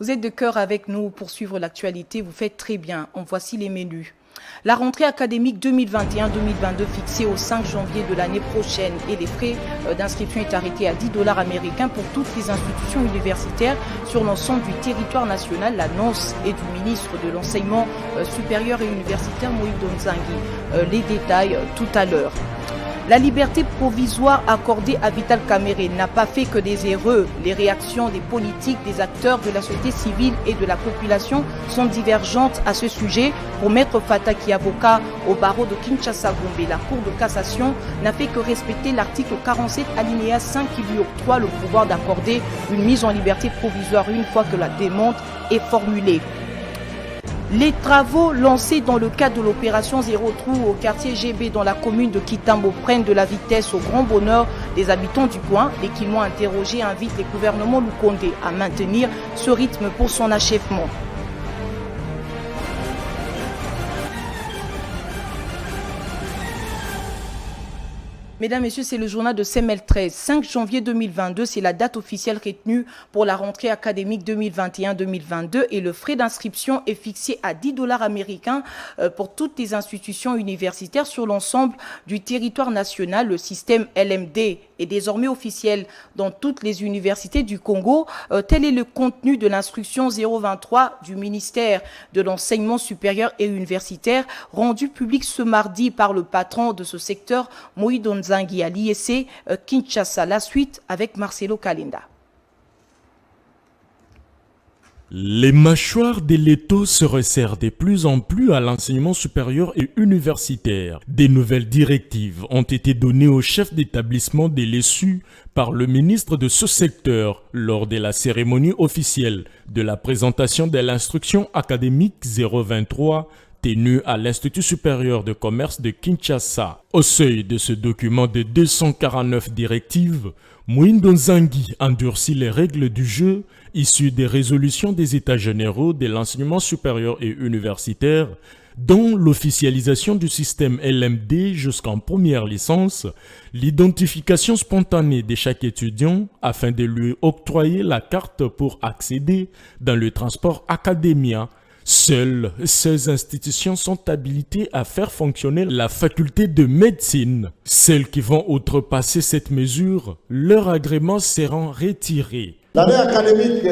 Vous êtes de cœur avec nous pour suivre l'actualité. Vous faites très bien. En voici les menus. La rentrée académique 2021-2022 fixée au 5 janvier de l'année prochaine et les frais d'inscription est arrêté à $10 américains pour toutes les institutions universitaires sur l'ensemble du territoire national. L'annonce est du ministre de l'Enseignement supérieur et universitaire Moïse Nzangi. Les détails tout à l'heure. La liberté provisoire accordée à Vital Kamerhe n'a pas fait que des erreurs. Les réactions des politiques, des acteurs de la société civile et de la population sont divergentes à ce sujet. Pour Maître Fataki, avocat au barreau de Kinshasa-Gombe, la Cour de cassation n'a fait que respecter l'article 47 alinéa 5 qui lui octroie le pouvoir d'accorder une mise en liberté provisoire une fois que la demande est formulée. Les travaux lancés dans le cadre de l'opération Zéro Trou au quartier GB dans la commune de Kitambo prennent de la vitesse au grand bonheur des habitants du coin. Les Kinois interrogés invitent les gouvernements Lukonde à maintenir ce rythme pour son achèvement. Mesdames, Messieurs, c'est le journal de CML 13. 5 janvier 2022, c'est la date officielle retenue pour la rentrée académique 2021-2022 et le frais d'inscription est fixé à $10 américains pour toutes les institutions universitaires sur l'ensemble du territoire national. Le système LMD est désormais officiel dans toutes les universités du Congo. Tel est le contenu de l'instruction 023 du ministère de l'Enseignement supérieur et universitaire rendue publique ce mardi par le patron de ce secteur, Moïse Nzangi à l'IEC Kinshasa. La suite avec Marcelo Kalinda. Les mâchoires des létaux se resserrent de plus en plus à l'enseignement supérieur et universitaire. Des nouvelles directives ont été données aux chefs d'établissement de l'ESU par le ministre de ce secteur lors de la cérémonie officielle de la présentation de l'instruction académique 023 tenue à l'Institut supérieur de commerce de Kinshasa. Au seuil de ce document de 249 directives, Moïse Nzangi endurcit les règles du jeu issues des résolutions des États généraux de l'enseignement supérieur et universitaire, dont l'officialisation du système LMD jusqu'en première licence, l'identification spontanée de chaque étudiant afin de lui octroyer la carte pour accéder dans le transport académien. Seules ces institutions sont habilitées à faire fonctionner la faculté de médecine. Celles qui vont outrepasser cette mesure, leur agrément sera retiré. L'année académique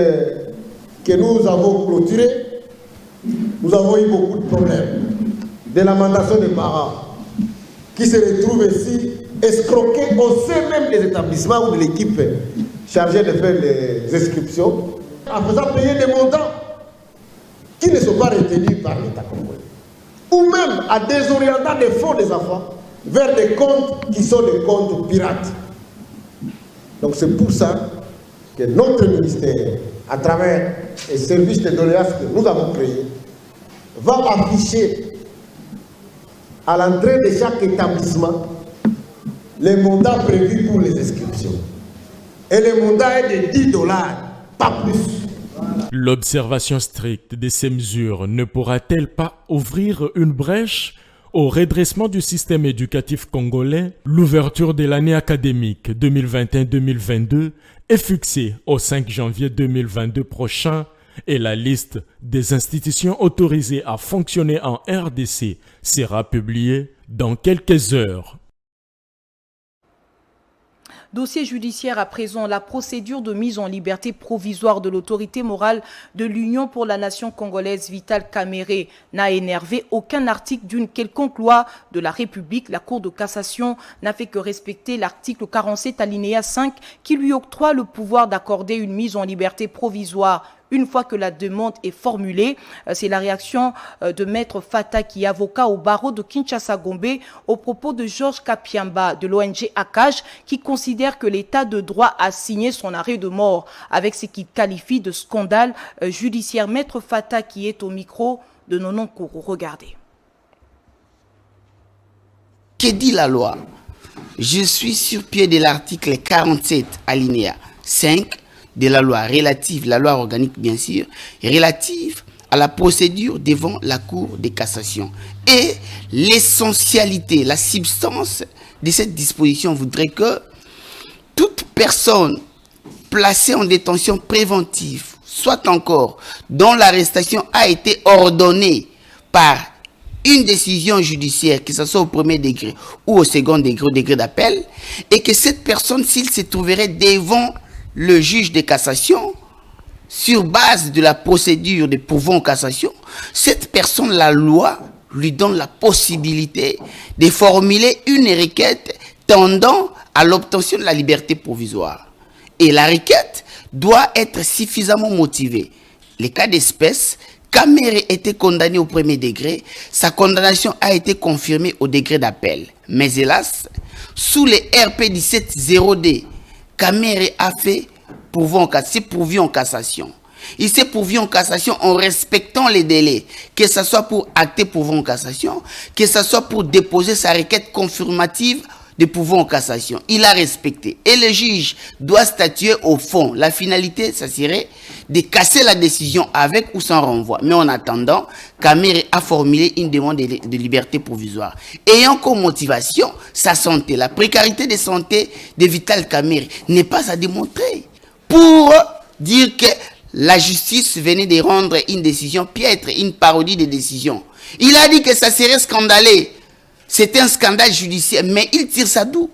que nous avons clôturée, nous avons eu beaucoup de problèmes. Des lamentations des parents qui se retrouvent ici escroqués au sein même des établissements ou de l'équipe chargée de faire les inscriptions en faisant payer des montants qui ne sont pas retenus par l'État congolais, ou même à désorientant des fonds des enfants vers des comptes qui sont des comptes pirates. Donc c'est pour ça que notre ministère, à travers les services de doléances que nous avons créés, va afficher à l'entrée de chaque établissement les montants prévus pour les inscriptions. Et le montant est de $10, pas plus. L'observation stricte de ces mesures ne pourra-t-elle pas ouvrir une brèche au redressement du système éducatif congolais? L'ouverture de l'année académique 2021-2022 est fixée au 5 janvier 2022 prochain et la liste des institutions autorisées à fonctionner en RDC sera publiée dans quelques heures. Dossier judiciaire à présent, la procédure de mise en liberté provisoire de l'autorité morale de l'Union pour la nation congolaise Vital Kamerhe n'a énervé aucun article d'une quelconque loi de la République. La Cour de cassation n'a fait que respecter l'article 47 alinéa 5 qui lui octroie le pouvoir d'accorder une mise en liberté provisoire une fois que la demande est formulée. C'est la réaction de Maître Fataki, avocat au barreau de Kinshasa-Gombe, au propos de Georges Kapiamba de l'ONG ACAJ, qui considère que l'État de droit a signé son arrêt de mort avec ce qu'il qualifie de scandale judiciaire. Maître Fataki est au micro de Nonon Kourou. Regardez. Que dit la loi? Je suis sur pied de l'article 47 alinéa 5 de la loi relative, la loi organique bien sûr, relative à la procédure devant la Cour de cassation. Et l'essentialité, la substance de cette disposition voudrait que toute personne placée en détention préventive soit encore dont l'arrestation a été ordonnée par une décision judiciaire, que ce soit au premier degré ou au second degré, au degré d'appel, et que cette personne, s'il se trouverait devant le juge de cassation, sur base de la procédure de pourvoi en cassation, cette personne, la loi lui donne la possibilité de formuler une requête tendant à l'obtention de la liberté provisoire. Et la requête doit être suffisamment motivée. Les cas d'espèce, Kamere était condamné au premier degré, sa condamnation a été confirmée au degré d'appel. Mais hélas, sous les RP 17-0D, Kamere a fait pourvu en cassation. Il s'est pourvu en cassation en respectant les délais, que ce soit pour acter pourvoi en cassation, que ce soit pour déposer sa requête confirmative de pourvoi en cassation. Il a respecté. Et le juge doit statuer au fond. La finalité, ça serait de casser la décision avec ou sans renvoi. Mais en attendant, Kamere a formulé une demande de liberté provisoire, ayant comme motivation sa santé. La précarité de santé de Vital Kamere n'est pas à démontrer pour dire que la justice venait de rendre une décision piètre, une parodie de décision. Il a dit que ça serait scandaleux. C'est un scandale judiciaire, mais il tire ça d'où?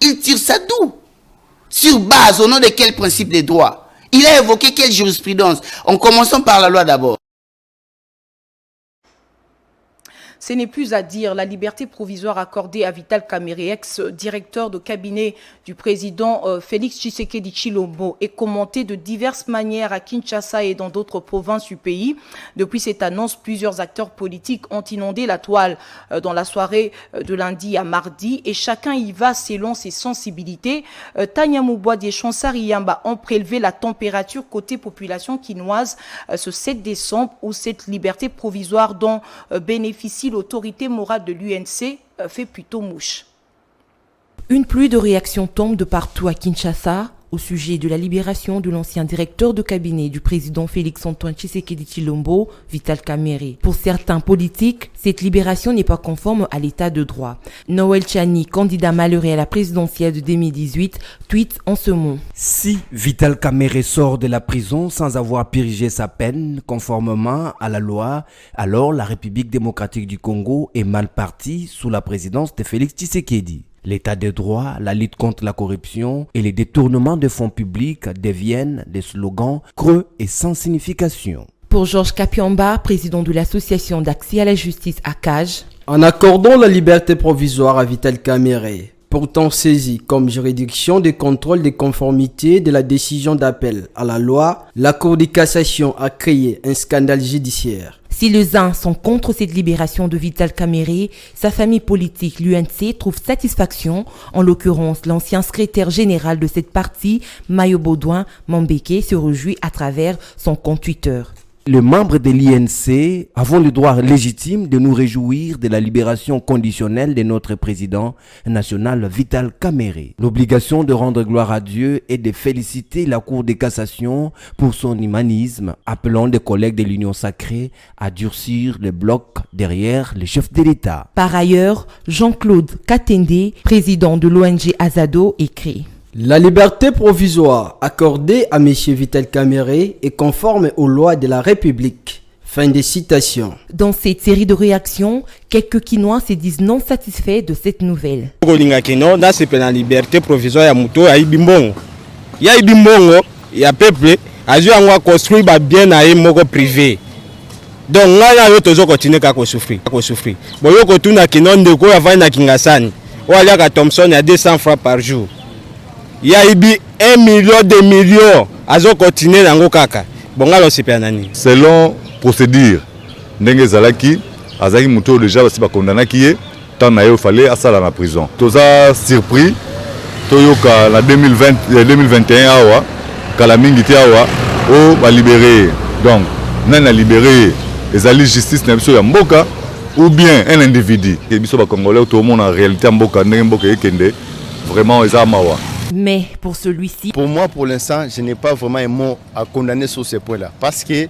Il tire ça d'où? Sur base, au nom de quel principe de droit? Il a évoqué quelle jurisprudence? En commençant par la loi d'abord. Ce n'est plus à dire. La liberté provisoire accordée à Vital Kamere, ex-directeur de cabinet du président Félix Tshisekedi Tshilombo, est commentée de diverses manières à Kinshasa et dans d'autres provinces du pays. Depuis cette annonce, plusieurs acteurs politiques ont inondé la toile dans la soirée de lundi à mardi et chacun y va selon ses sensibilités. Tanya Mouboadi et Chansari Yamba ont prélevé la température côté population quinoise ce 7 décembre où cette liberté provisoire dont bénéficie l'autorité morale de l'UNC fait plutôt mouche. Une pluie de réactions tombe de partout à Kinshasa au sujet de la libération de l'ancien directeur de cabinet du président Félix-Antoine Tshisekedi Tshilombo, Vital Kamere. Pour certains politiques, cette libération n'est pas conforme à l'état de droit. Noël Chani, candidat malheureux à la présidentielle de 2018, tweet en ce mot. Si Vital Kamere sort de la prison sans avoir purgé sa peine conformément à la loi, alors la République démocratique du Congo est mal partie sous la présidence de Félix Tshisekedi. L'état de droit, la lutte contre la corruption et les détournements de fonds publics deviennent des slogans creux et sans signification. Pour Georges Kapiamba, président de l'association d'accès à la justice ACAJ, en accordant la liberté provisoire à Vital Kamere, pourtant saisi comme juridiction de contrôle de conformité de la décision d'appel à la loi, la Cour de cassation a créé un scandale judiciaire. Si les uns sont contre cette libération de Vital Kamere, sa famille politique, l'UNC, trouve satisfaction. En l'occurrence, l'ancien secrétaire général de cette partie, Mayo Baudouin Mambeke, se réjouit à travers son compte Twitter. Les membres de l'INC avons le droit légitime de nous réjouir de la libération conditionnelle de notre président national Vital Kamere. L'obligation de rendre gloire à Dieu et de féliciter la Cour de cassation pour son humanisme, appelant des collègues de l'Union sacrée à durcir le bloc derrière les chefs de l'État. Par ailleurs, Jean-Claude Katende, président de l'ONG Azado, écrit: la liberté provisoire accordée à M. Vital Kamere est conforme aux lois de la République. Fin de citation. Dans cette série de réactions, quelques Quinois se disent non satisfaits de cette nouvelle. La liberté provisoire il y a Ibimbongo, il y a peuple, on va construire bien à un privé. Donc, on va continuer à souffrir. Bon, on va continuer à Kingasani. On va Thompson à 200 francs par jour. Il y a 1 million de millions à continuer dans le kaka. Selon procédure, ndenge zalaki, azaki muto déjà basi ba condamné qui tant na yo fallait asala na prison. Toza surpris toyoka la 2021 awa kala mingi te awa o ba libéré. Donc, nana libéré ezali justice na biso ya mboka ou bien un individu. Et biso ba congolais tout le monde en réalité mboka ndenge mboka ekende vraiment ezamawa. Mais pour celui-ci... Pour moi, pour l'instant, je n'ai pas vraiment un mot à condamner sur ce point-là. Parce qu'il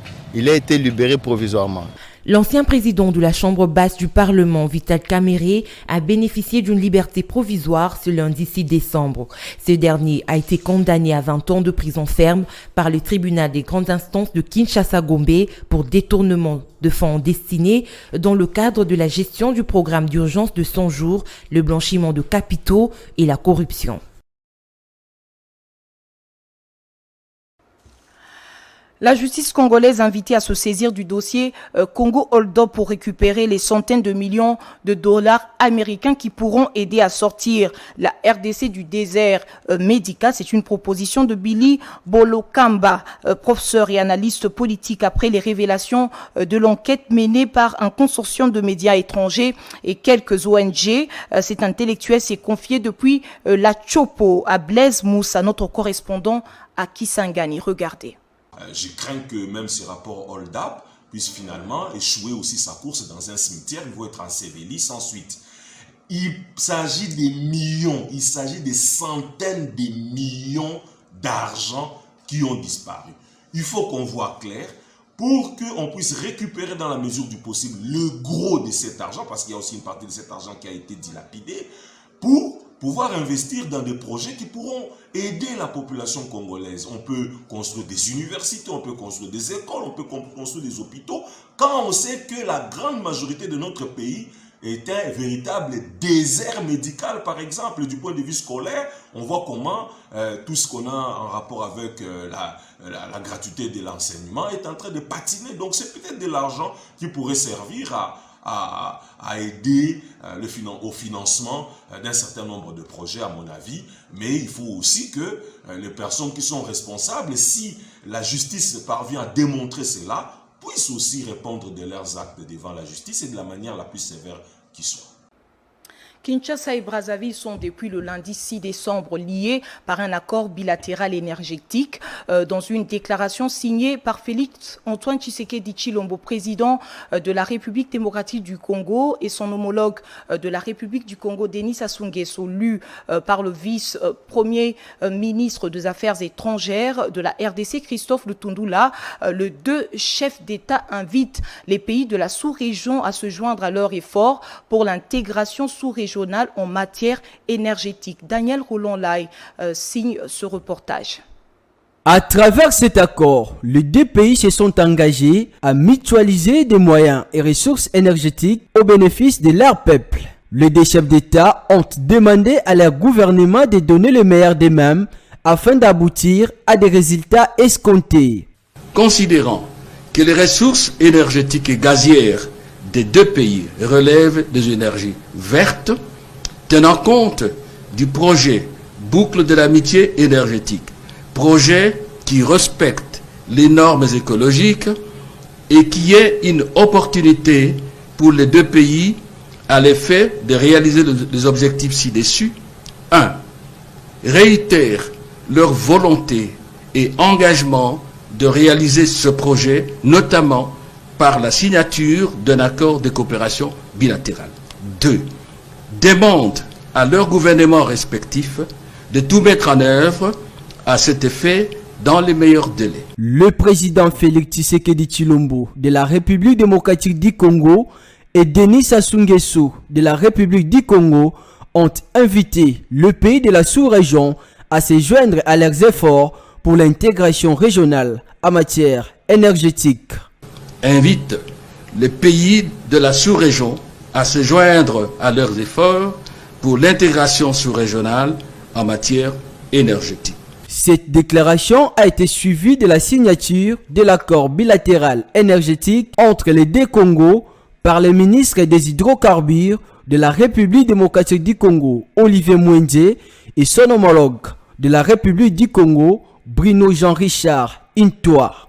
a été libéré provisoirement. L'ancien président de la Chambre basse du Parlement, Vital Kamerhe, a bénéficié d'une liberté provisoire ce lundi 6 décembre. Ce dernier a été condamné à 20 ans de prison ferme par le tribunal des grandes instances de Kinshasa-Gombe pour détournement de fonds destinés dans le cadre de la gestion du programme d'urgence de 100 jours, le blanchiment de capitaux et la corruption. La justice congolaise invitée à se saisir du dossier Congo Hold Up pour récupérer les centaines de millions de dollars américains qui pourront aider à sortir la RDC du désert médical. C'est une proposition de Billy Bolokamba, professeur et analyste politique, après les révélations de l'enquête menée par un consortium de médias étrangers et quelques ONG. Cet intellectuel s'est confié depuis la Chopo à Blaise Moussa, notre correspondant à Kisangani. Regardez. Je crains que même ce rapport Hold Up puisse finalement échouer aussi sa course dans un cimetière. Ils vont être ensevelis sans suite. Il s'agit des millions, il s'agit des centaines de millions d'argent qui ont disparu. Il faut qu'on voit clair pour qu'on puisse récupérer dans la mesure du possible le gros de cet argent, parce qu'il y a aussi une partie de cet argent qui a été dilapidé, pour pouvoir investir dans des projets qui pourront aider la population congolaise. On peut construire des universités, on peut construire des écoles, on peut construire des hôpitaux, quand on sait que la grande majorité de notre pays est un véritable désert médical, par exemple. Du point de vue scolaire, on voit comment tout ce qu'on a en rapport avec la gratuité de l'enseignement est en train de patiner. Donc c'est peut-être de l'argent qui pourrait servir à aider au financement d'un certain nombre de projets, à mon avis. Mais il faut aussi que les personnes qui sont responsables, si la justice parvient à démontrer cela, puissent aussi répondre de leurs actes devant la justice et de la manière la plus sévère qui soit. Kinshasa et Brazzaville sont depuis le lundi 6 décembre liés par un accord bilatéral énergétique. Dans une déclaration signée par Félix Antoine Tshisekedi Tshilombo, président de la République démocratique du Congo, et son homologue de la République du Congo, Denis Sassou Nguesso, lu par le vice-premier ministre des Affaires étrangères de la RDC, Christophe Lutundula, les deux chefs d'État invitent les pays de la sous-région à se joindre à leur effort pour l'intégration sous-régionale en matière énergétique. Daniel Roland-Lai signe ce reportage. À travers cet accord, les deux pays se sont engagés à mutualiser des moyens et ressources énergétiques au bénéfice de leur peuple. Les deux chefs d'État ont demandé à leur gouvernement de donner le meilleur d'eux-mêmes afin d'aboutir à des résultats escomptés. Considérant que les ressources énergétiques et gazières des deux pays relèvent des énergies vertes, tenant compte du projet Boucle de l'amitié énergétique, projet qui respecte les normes écologiques et qui est une opportunité pour les deux pays à l'effet de réaliser les objectifs ci-dessus. 1. Réitèrent leur volonté et engagement de réaliser ce projet, notamment par la signature d'un accord de coopération bilatérale. 2. Demandent à leurs gouvernements respectifs de tout mettre en œuvre à cet effet dans les meilleurs délais. Le président Félix Tshisekedi Tshilombo de la République démocratique du Congo et Denis Sassou Nguesso de la République du Congo ont invité le pays de la sous-région à se joindre à leurs efforts pour l'intégration régionale en matière énergétique. Invite les pays de la sous-région à se joindre à leurs efforts pour l'intégration sous-régionale en matière énergétique. Cette déclaration a été suivie de la signature de l'accord bilatéral énergétique entre les deux Congos par le ministre des hydrocarbures de la République démocratique du Congo, Olivier Mwendje, et son homologue de la République du Congo, Bruno Jean-Richard Intoa.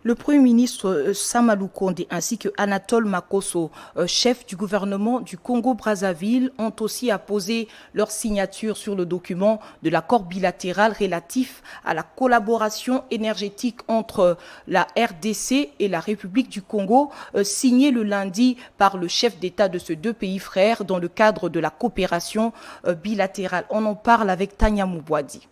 Le Premier ministre Samalou Kondé ainsi que Anatole Makosso, chef du gouvernement du Congo-Brazzaville, ont aussi apposé leur signature sur le document de l'accord bilatéral relatif à la collaboration énergétique entre la RDC et la République du Congo, signé le lundi par le chef d'État de ces deux pays frères dans le cadre de la coopération bilatérale. On en parle avec Tania Moubouadi.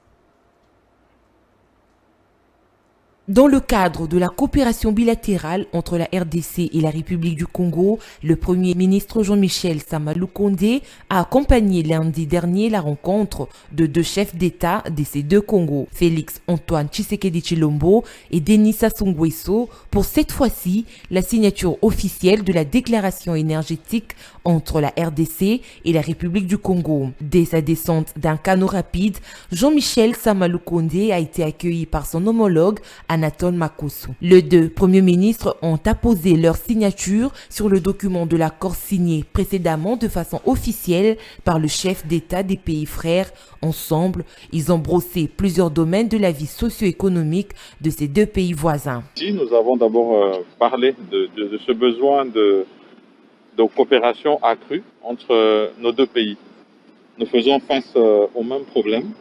Dans le cadre de la coopération bilatérale entre la RDC et la République du Congo, le Premier ministre Jean-Michel Sama Lukonde a accompagné lundi dernier la rencontre de deux chefs d'État de ces deux Congos, Félix Antoine Tshisekedi Tshilombo et Denis Sassou Nguesso, pour cette fois-ci la signature officielle de la déclaration énergétique entre la RDC et la République du Congo. Dès sa descente d'un canot rapide, Jean-Michel Sama Lukonde a été accueilli par son homologue Anatole Makosso. Les deux premiers ministres ont apposé leur signature sur le document de l'accord signé précédemment de façon officielle par le chef d'État des pays frères. Ensemble, ils ont brossé plusieurs domaines de la vie socio-économique de ces deux pays voisins. Ici, nous avons d'abord parlé de ce besoin de coopération accrue entre nos deux pays. Nous faisons face aux mêmes problèmes.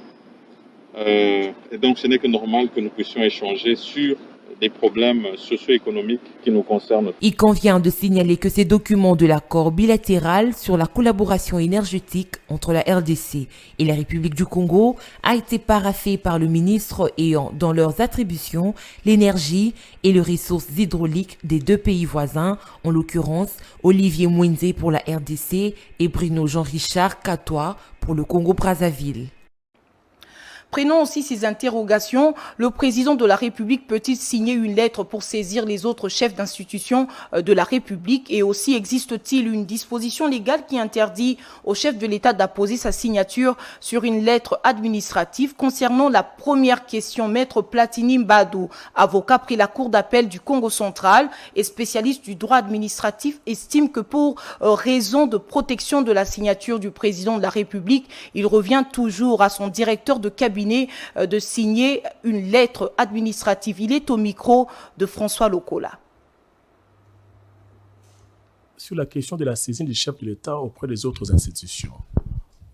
Et donc, ce n'est que normal que nous puissions échanger sur des problèmes socio-économiques qui nous concernent. Il convient de signaler que ces documents de l'accord bilatéral sur la collaboration énergétique entre la RDC et la République du Congo a été paraphé par le ministre ayant dans leurs attributions l'énergie et les ressources hydrauliques des deux pays voisins, en l'occurrence Olivier Mwenze pour la RDC et Bruno Jean-Richard Katoa pour le Congo-Brazzaville. Prenons aussi ces interrogations. Le président de la République peut-il signer une lettre pour saisir les autres chefs d'institution de la République? Et aussi, existe-t-il une disposition légale qui interdit au chef de l'État d'apposer sa signature sur une lettre administrative? Concernant la première question, Maître Platini Mbadou, avocat près la Cour d'appel du Congo central et spécialiste du droit administratif, estime que pour raison de protection de la signature du président de la République, il revient toujours à son directeur de cabinet de signer une lettre administrative. Il est au micro de François Lokola. Sur la question de la saisine du chef de l'État auprès des autres institutions.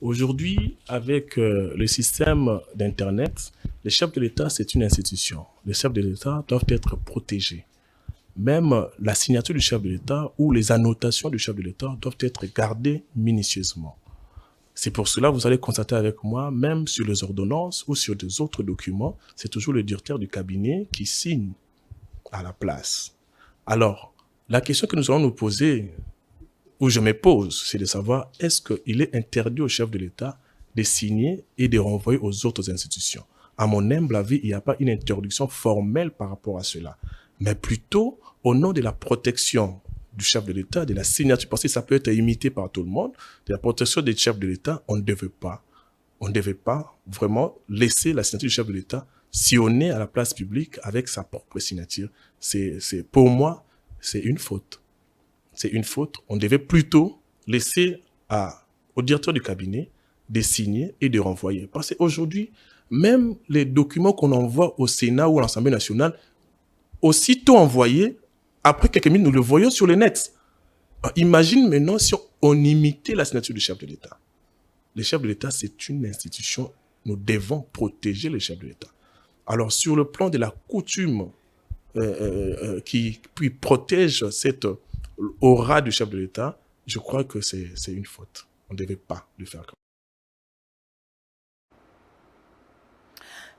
Aujourd'hui, avec le système d'Internet, le chef de l'État, c'est une institution. Les chefs de l'État doivent être protégés. Même la signature du chef de l'État ou les annotations du chef de l'État doivent être gardées minutieusement. C'est pour cela que vous allez constater avec moi, même sur les ordonnances ou sur des autres documents, c'est toujours le directeur du cabinet qui signe à la place. Alors, la question que nous allons nous poser, ou je me pose, c'est de savoir est-ce qu'il est interdit au chef de l'État de signer et de renvoyer aux autres institutions. À mon humble avis, il n'y a pas une interdiction formelle par rapport à cela, mais plutôt au nom de la protection du chef de l'État, de la signature, parce que ça peut être imité par tout le monde, de la protection des chefs de l'État, on ne devait pas vraiment laisser la signature du chef de l'État sillonner à la place publique avec sa propre signature. Pour moi, c'est une faute. C'est une faute. On devait plutôt laisser au directeur du cabinet de signer et de renvoyer. Parce qu'aujourd'hui, même les documents qu'on envoie au Sénat ou à l'Assemblée nationale, aussitôt envoyés, après quelques minutes, nous le voyons sur le net. Imagine maintenant si on imitait la signature du chef de l'État. Le chef de l'État, c'est une institution. Nous devons protéger le chef de l'État. Alors, sur le plan de la coutume qui protège cette aura du chef de l'État, je crois que c'est une faute. On ne devait pas le faire comme ça.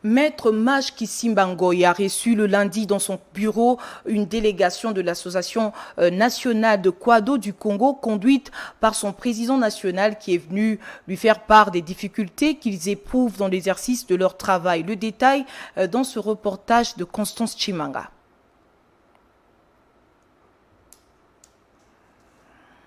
Maître Maj Kisimba Ngoyi a reçu le lundi dans son bureau une délégation de l'Association nationale de Kwado du Congo, conduite par son président national qui est venu lui faire part des difficultés qu'ils éprouvent dans l'exercice de leur travail. Le détail dans ce reportage de Constance Chimanga.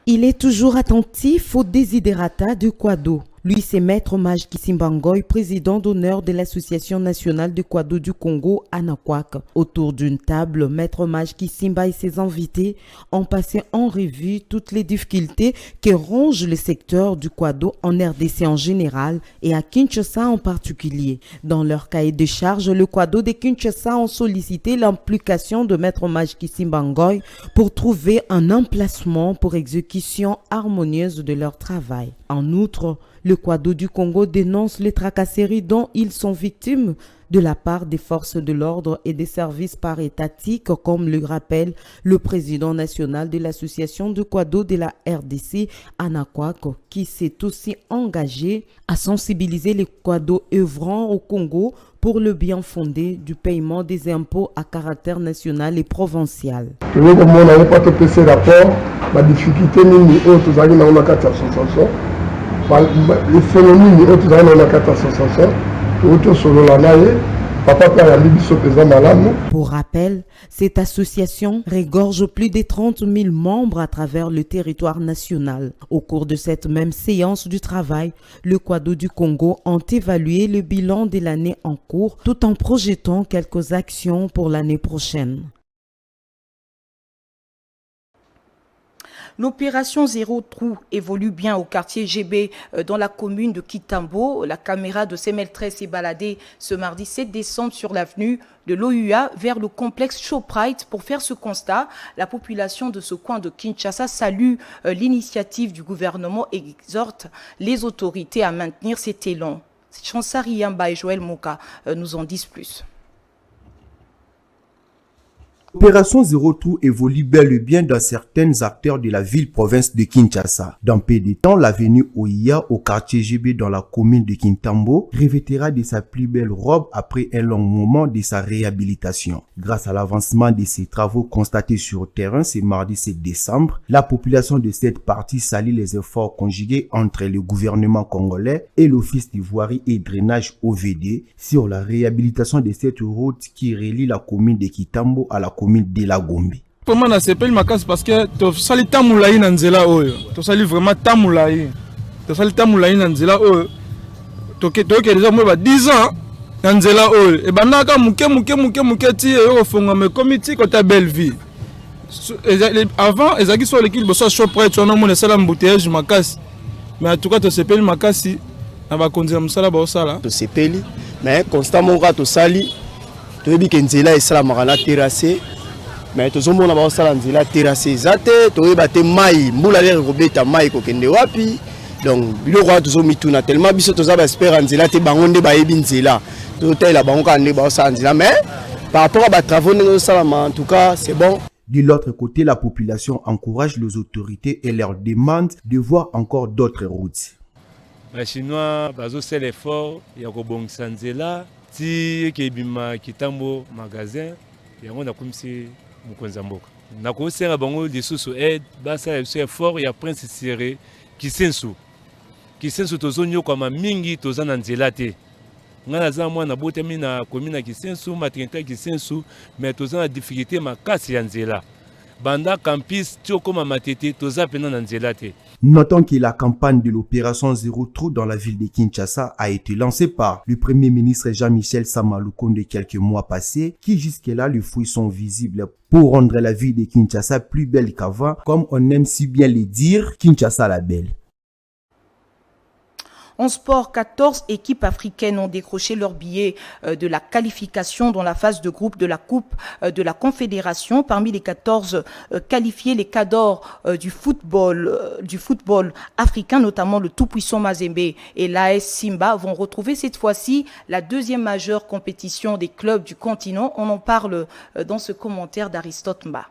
Il est toujours attentif aux desiderata de Kwado. Lui, c'est Maître Maj Kisimba Ngoyi, président d'honneur de l'Association nationale de Kwado du Congo, ANAKWAK. Autour d'une table, Maître Maj Kisimba et ses invités ont passé en revue toutes les difficultés que ronge le secteur du Kwado en RDC en général et à Kinshasa en particulier. Dans leur cahier de charge, le Kwado de Kinshasa ont sollicité l'implication de Maître Maj Kisimba Ngoyi pour trouver un emplacement pour exécution harmonieuse de leur travail. En outre, le Kwado du Congo dénonce les tracasseries dont ils sont victimes de la part des forces de l'ordre et des services parétatiques, comme le rappelle le président national de l'association de Kwado de la RDC, ANAKWAK, qui s'est aussi engagé à sensibiliser les Kwado œuvrant au Congo pour le bien fondé du paiement des impôts à caractère national et provincial. Comme on n'avait pas fait ces rapports, la difficulté nini autres amis dans la carte association, les phénomènes autres amis dans la carte association, autres sur la naïe. Pour rappel, cette association regorge plus de 30 000 membres à travers le territoire national. Au cours de cette même séance du travail, le Quado du Congo ont évalué le bilan de l'année en cours tout en projetant quelques actions pour l'année prochaine. L'opération Zéro Trou évolue bien au quartier GB dans la commune de Kitambo. La caméra de CML13 s'est baladée ce mardi 7 décembre sur l'avenue de l'OUA vers le complexe Shoprite pour faire ce constat. La population de ce coin de Kinshasa salue l'initiative du gouvernement et exhorte les autorités à maintenir cet élan. Chansari Yamba et Joël Moka nous en disent plus. L'opération Zéro Trou évolue bel et bien dans certains acteurs de la ville-province de Kinshasa. Dans peu de temps, l'avenue Oia au quartier GB dans la commune de Kintambo revêtira de sa plus belle robe après un long moment de sa réhabilitation. Grâce à l'avancement de ces travaux constatés sur le terrain ce mardi 7 décembre, la population de cette partie salue les efforts conjugués entre le gouvernement congolais et l'Office de voirie et drainage OVD sur la réhabilitation de cette route qui relie la commune de Kintambo à la commune de la Gombe. Comment on s'appelle ma casse parce que tu sali tamulaï nanzela oyo. Tu sali vraiment tamulaï. Tu sali tamulaï nanzela oyo. Tu déjà moi 10 ans nanzela oyo. Et banaka muke ti yo fonga me comité ko ta belle vie. Avant ezaki sur l'équipe bossa Shoprite tu on a sala embouteillage ma casse. Mais en tout cas tu s'appelle ma casse na ba konzela musala ba osala. Tu s'appelle mais constamment ka to sali tu ebi kenzela esala makana terrassé. Mais tout le monde a dit que terrassé zate, tu as battu mai, mbula le robeta mai ko kende wapi. Donc bilo kwa tout mis tout tellement biso to za espérer nzela te bangonde ba yebi nzela. To la bango ka ba sa nzela mais par rapport à ba travaux nous salama en tout cas c'est bon. De l'autre côté, la population encourage les autorités et leur demande de voir encore d'autres routes. Les Chinois bazo fait l'effort ya ko bongisa nzela ti ke bima Kitambo magasin yango na kumisi Mukonzamboka. Na kosera bango lisusu aide basa ya fort ya prince serré Kisensu tozonyo kwa mingi tozana nzela te. Ngana za mwana botemi na komina Kisensu matrinta Kisensu mais tozana difficulté makasi ya nzela. Banda campus tiokoma matete toza pena na nzela te. Notons que la campagne de l'opération Zéro Trou dans la ville de Kinshasa a été lancée par le Premier ministre Jean-Michel Sama Lukonde quelques mois passés, qui jusque-là les fruits sont visibles pour rendre la ville de Kinshasa plus belle qu'avant, comme on aime si bien le dire, Kinshasa la belle. En sport, 14 équipes africaines ont décroché leur billet de la qualification dans la phase de groupe de la Coupe de la Confédération. Parmi les 14 qualifiés, les cadors du football africain, notamment le tout-puissant Mazembe et l'AS Simba, vont retrouver cette fois-ci la deuxième majeure compétition des clubs du continent. On en parle dans ce commentaire d'Aristote Mba.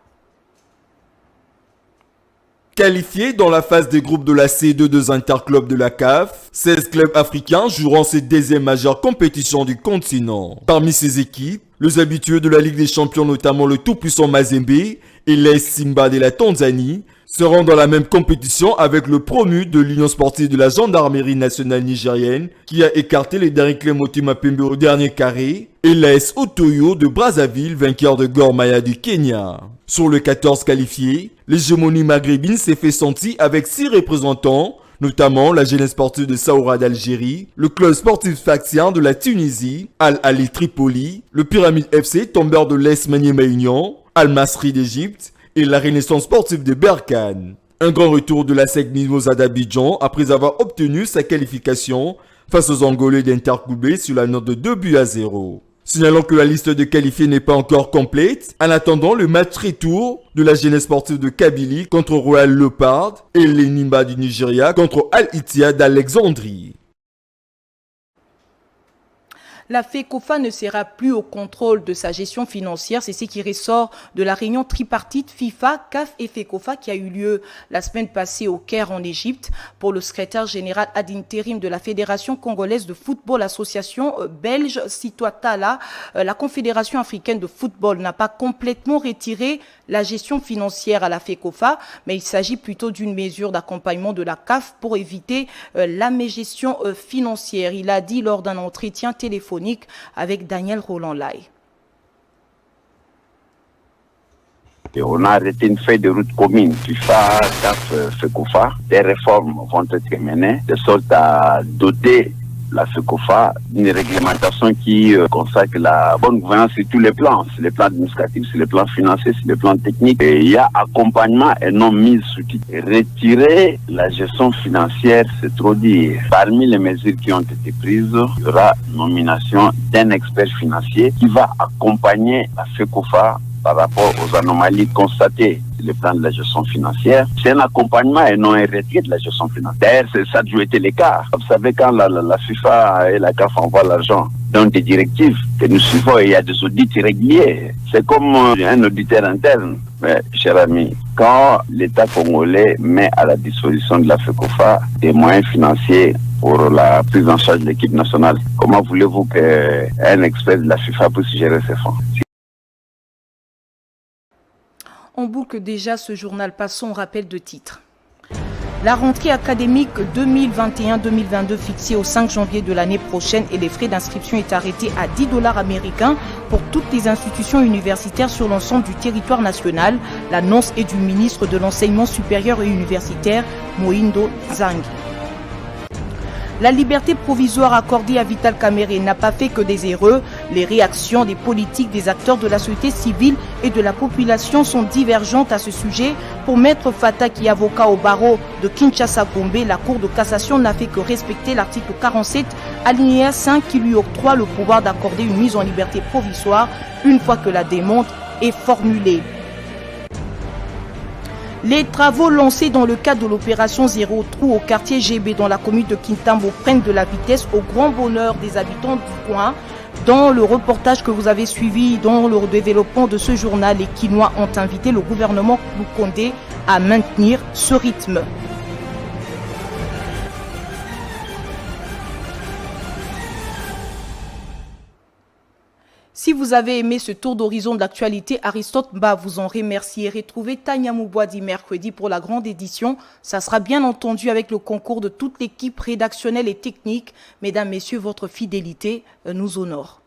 Qualifiés dans la phase des groupes de la C2 des interclubs de la CAF, 16 clubs africains joueront cette deuxième majeure compétition du continent. Parmi ces équipes, les habitués de la Ligue des Champions, notamment le tout-puissant Mazembe et l'AS Simba de la Tanzanie, seront dans la même compétition avec le promu de l'Union sportive de la Gendarmerie nationale nigérienne qui a écarté les derniers Clémoti Mapembe au dernier carré et l'AS Otoyo de Brazzaville, vainqueur de Gor Mahia du Kenya. Sur les 14 qualifiés, l'hégémonie maghrébine s'est fait sentir avec 6 représentants, notamment la jeunesse sportive de Saoura d'Algérie, le club sportif Faxien de la Tunisie, Al-Ali Tripoli, le Pyramide FC tombeur de l'Est Maniema Union, Al-Masri d'Égypte et la Renaissance sportive de Berkane. Un grand retour de la SEC Mimosa d'Abidjan après avoir obtenu sa qualification face aux Angolais d'Interclubé sur la note de 2-0. Signalons que la liste de qualifiés n'est pas encore complète, en attendant le match retour de la jeunesse sportive de Kabylie contre Royal Leopard et les Nimba du Nigeria contre Al-Ittihad d'Alexandrie. La FECOFA ne sera plus au contrôle de sa gestion financière. C'est ce qui ressort de la réunion tripartite FIFA, CAF et FECOFA qui a eu lieu la semaine passée au Caire en Égypte. Pour le secrétaire général ad intérim de la Fédération congolaise de football, association belge Citoatala, la Confédération africaine de football n'a pas complètement retiré la gestion financière à la FECOFA, mais il s'agit plutôt d'une mesure d'accompagnement de la CAF pour éviter la mégestion financière. Il a dit lors d'un entretien téléphonique avec Daniel Roland-Lai. Et on a arrêté une feuille de route commune, FIFA, CAF, FECOFA. Des réformes vont être menées de sorte à doter la FECOFA d'une réglementation qui consacre la bonne gouvernance sur tous les plans administratifs, sur les plans financiers, sur les plans techniques. Et il y a accompagnement et non mise sous titre. Retirer la gestion financière, c'est trop dire. Parmi les mesures qui ont été prises, il y aura nomination d'un expert financier qui va accompagner la FECOFA par rapport aux anomalies constatées sur le plan de la gestion financière. C'est un accompagnement et non un retrait de la gestion financière. Ça a dû être le cas. Vous savez, quand la FIFA et la CAF envoient l'argent dans des directives que nous suivons, il y a des audits réguliers. C'est comme un auditeur interne. Mais, cher ami, quand l'État congolais met à la disposition de la FECOFA des moyens financiers pour la prise en charge de l'équipe nationale, comment voulez-vous qu'un expert de la FIFA puisse gérer ces fonds? On boucle déjà ce journal. Passons au rappel de titres. La rentrée académique 2021-2022 fixée au 5 janvier de l'année prochaine et les frais d'inscription est arrêté à $10 américains pour toutes les institutions universitaires sur l'ensemble du territoire national. L'annonce est du ministre de l'Enseignement supérieur et universitaire, Mohindo Zang. La liberté provisoire accordée à Vital Kamerhe n'a pas fait que des erreurs. Les réactions des politiques, des acteurs de la société civile et de la population sont divergentes à ce sujet. Pour Maître Fataki, avocat au barreau de Kinshasa-Gombe, la Cour de cassation n'a fait que respecter l'article 47, alinéa 5, qui lui octroie le pouvoir d'accorder une mise en liberté provisoire une fois que la demande est formulée. Les travaux lancés dans le cadre de l'opération Zéro Trou au quartier GB dans la commune de Kintambo prennent de la vitesse au grand bonheur des habitants du coin. Dans le reportage que vous avez suivi dans le développement de ce journal, les Kinois ont invité le gouvernement Condé à maintenir ce rythme. Si vous avez aimé ce tour d'horizon de l'actualité, Aristote Mba vous en remercie et retrouvez Tania Moubouadi mercredi pour la grande édition. Ça sera bien entendu avec le concours de toute l'équipe rédactionnelle et technique. Mesdames, Messieurs, votre fidélité nous honore.